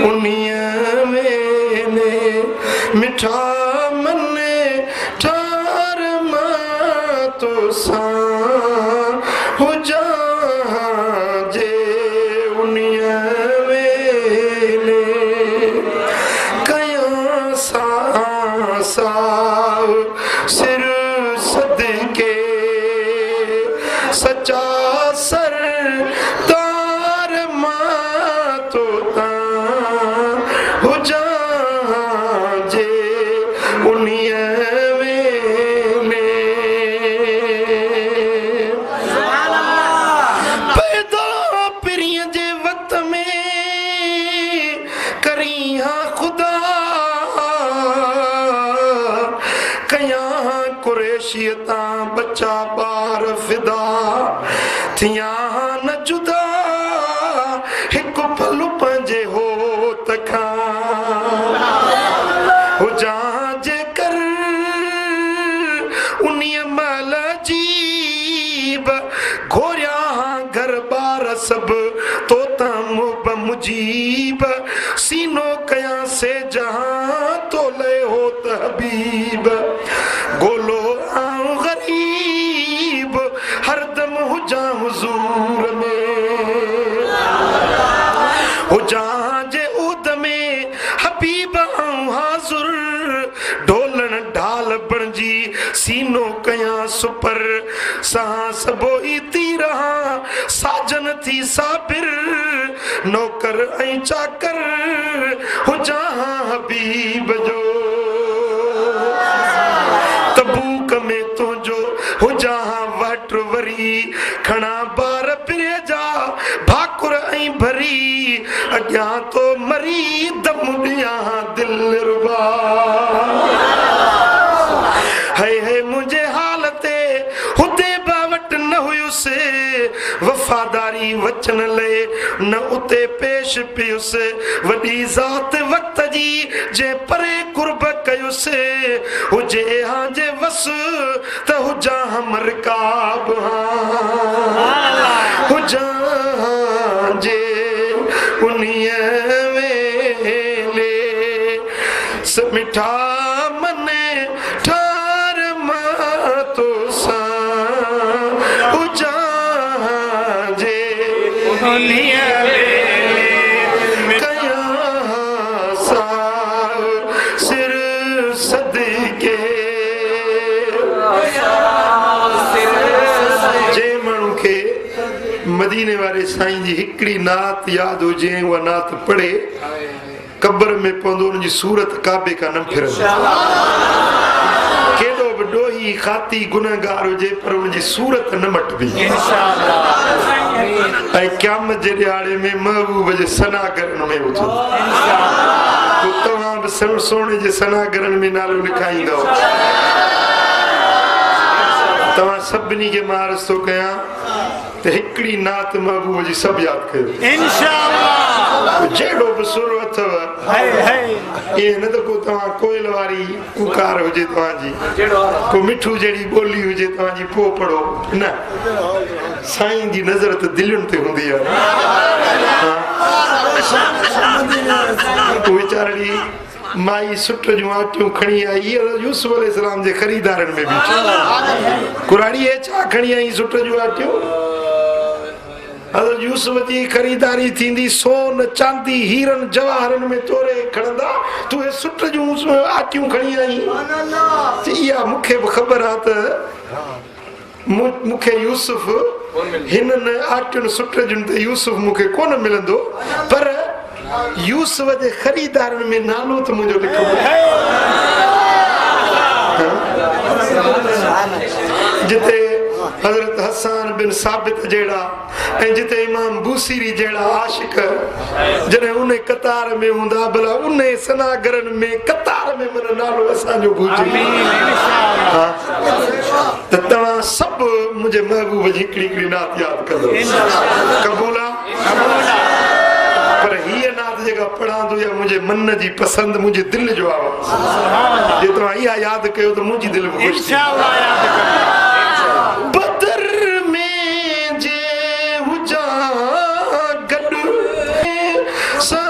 उनिया वेले मिठा मने ठार मां तो सा हो जा जे उनिया वेले कया सा सिर सदके सच्चा सर तार मां तो हो जा जे उनिया वेले पैदा पिरिय जे वक्त में करी हाँ खुदा कया कुरैशियता बच्चा बार फिदा थिया न जुदा हिकु पलु पंहिंजे हो तखा हो जा जे कर उन्हीअ महिल जीब घोरिया घर बार सब तोता मुब मुजीब सीनो कया से जहां तोले हो तहबीब गोलो आऊं गरीब हरदम हुजा हुजूर में हुजा जे उद में हबीब आऊं हाजुर ढोलन ढाल बणजी सीनो कया सुपर सांस बोई थी रहा साजन थी साबिर नौकर ऐं चाकर हुजा हबीब जो तबूक में तुझो हुजा वट वरी खणा बार पिरे जा भाकुर ऐं भरी अॻियां तो मरी दम ॾियां दिल रुबा है मुझे हालते हुते बावट न हुयुसे वफादारी वचन ले न उते पेश पियुसे वॾी ज़ात वक्त जी जे परे कुर्ब कयुसे हुजे हाँ जे वस त हुजा हम रिकाब हुजा जे उन्हीअ वेले मिठा मने ठार मां तो सा हुजा जे उन्हीअ वेले कया सा सिर सदके जे माण्हू खे मदीने वारे साईं जी हिकिड़ी नात यादि हुजे उहा नात पढ़े कब्र में पवंदो उनजी सूरत काबे खां न फिरंदी केॾो बि ॾोही खाती गुनहगार हुजे पर उनजी सूरत न मटबी ऐं क़यामत जे ॾियारे में महबूब जे सनागरनि में हुजो तव्हां बि सोने जे सनागरनि में नालो लिखाईंदव तव्हां सभिनी खे मां अर्ज़ु थो कयां त हिकिड़ी नात महबूब जी सभु यादि कयो इंशाअल्लाह जहिड़ो बि सुर अथव ईअं न त को तव्हां कोयल वारी कुकार हुजे तव्हांजी को मिठू जहिड़ी ॿोली हुजे तव्हांजी पोइ पढ़ो न साईं जी नज़र त दिलयुनि ते हूंदी आहे वीचारड़ी माई सुट जूं आटियूं खणी आई यूसुफ अलैहिस्सलाम जे ख़रीदारनि में बि कुराड़ी हे छा खणी आई सुट जूं आटियूं हज़रत यूसुफ जी ख़रीदारी थींदी सोन चांदी हीरन जवाहरनि में तोरे खणंदा तूं हे सुट जूं आटियूं खणी आई इहा मूंखे बि ख़बर आहे त मूंखे यूसुफ हिननि आटियुनि सुट जूं त यूसुफ मूंखे कोन मिलंदो पर यूसुफ जे ख़रीदारनि में नालो त मुंहिंजो लिखो जिते हज़रत हसन बिन साबित जहिड़ा ऐं जिते इमाम बूसीरी जहिड़ा आशिक जॾहिं उन कतार में हूंदा भला उन सनागरनि में कतार में मन नालो असांजो हुजे त तव्हां सभु मुंहिंजे महबूब जी हिकिड़ी हिकिड़ी नात यादि कंदो क़बूल आहे पर हीअ नात जेका पढ़ां थो या मुंहिंजे मन जी पसंदि मुंहिंजे दिलि जो आवाज़ जे तव्हां इहा यादि कयो त मुंहिंजी दिलि बि ख़ुशि थी बदर में जे हुजा गॾु सां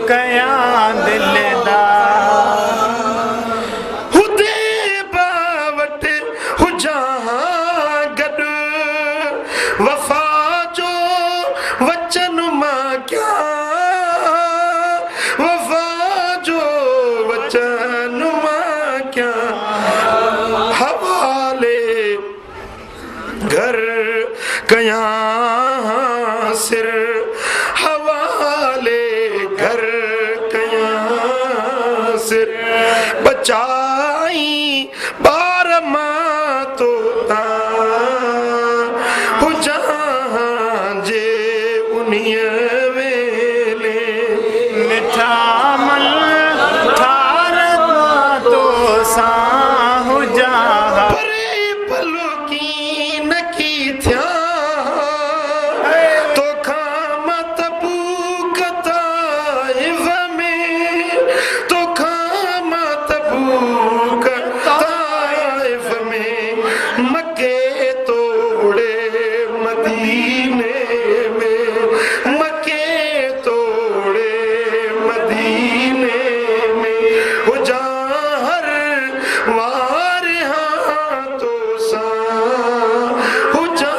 कया दिलदा हुदे बावट हुजां गड वफा जो वचन मां क्या वफा जो वचन मां क्या हवाले घर कया सिर हवाले घर कया सिर बचाई बार मां तो हुजां जे उन्हीअ वेले मिठा मल ठार तो सा हुजा परे पलो की नकी थिया तो खाम तबूक ताइफ में तो खाम तबूक ताइफ में मक्के तोड़े मदीने में मक्के तोड़े मदीने में हो जा हर वार तो सा हो जा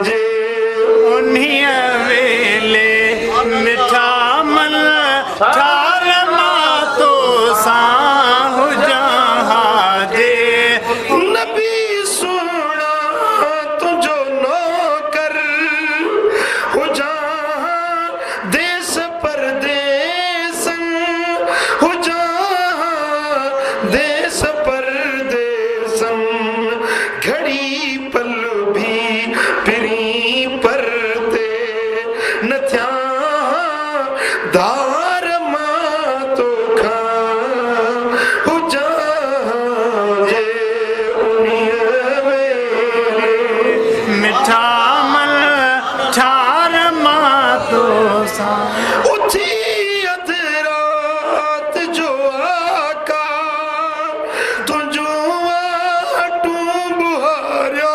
जे उन्हीं वेले मिठा मल ठार तो सा हुजा दे नबी सोना तुझो नौकर हो जा देश परदेसन हो जा देश परदेसन घड़ी पल भी पिरी परते न थिया धार मां तो खा हो जा जे उन्हीअ वेले मिठा मल ठार तो सा उठी अध रात जो आका तुझो वाटू बुहारिया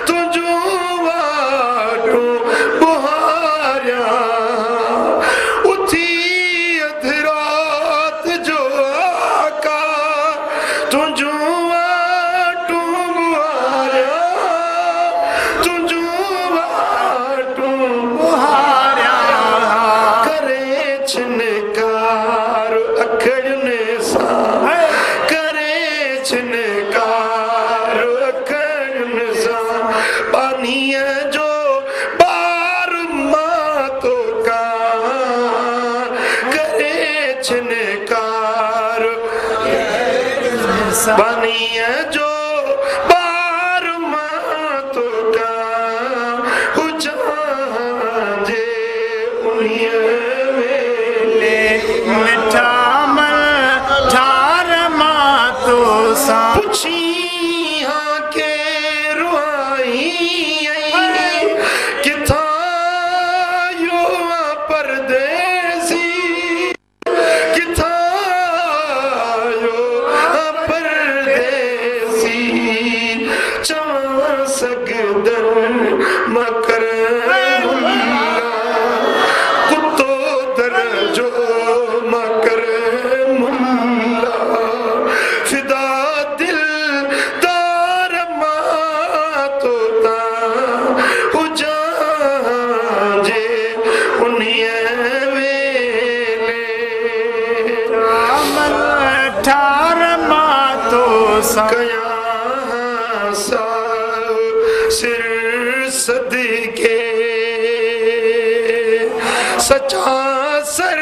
तुझो वाटू बुहारिया उठी अध रात जो आका तुझो वाटू बुहारिया तुझो वाटू बुहारिया करे छिनकार अखड़ने सा करे छिनकार अखड़ने सा पानीअ जो बार मां तो का करे छिनकार पानीअ जो बार मां तो का हुजा जे उन्हीअ वेले मिठा मल ठार तो सा पुछी हाँ के रुआई किथा यो परदेसी किथा यो परदेसी चवा सगदर मकर कुत्तो दर जो मकर मुल्ला फिदा दिल दार मां तो हो जा जे उन्हीअ वेले मल ठार तो सा कया सा सिर सदके सचा सर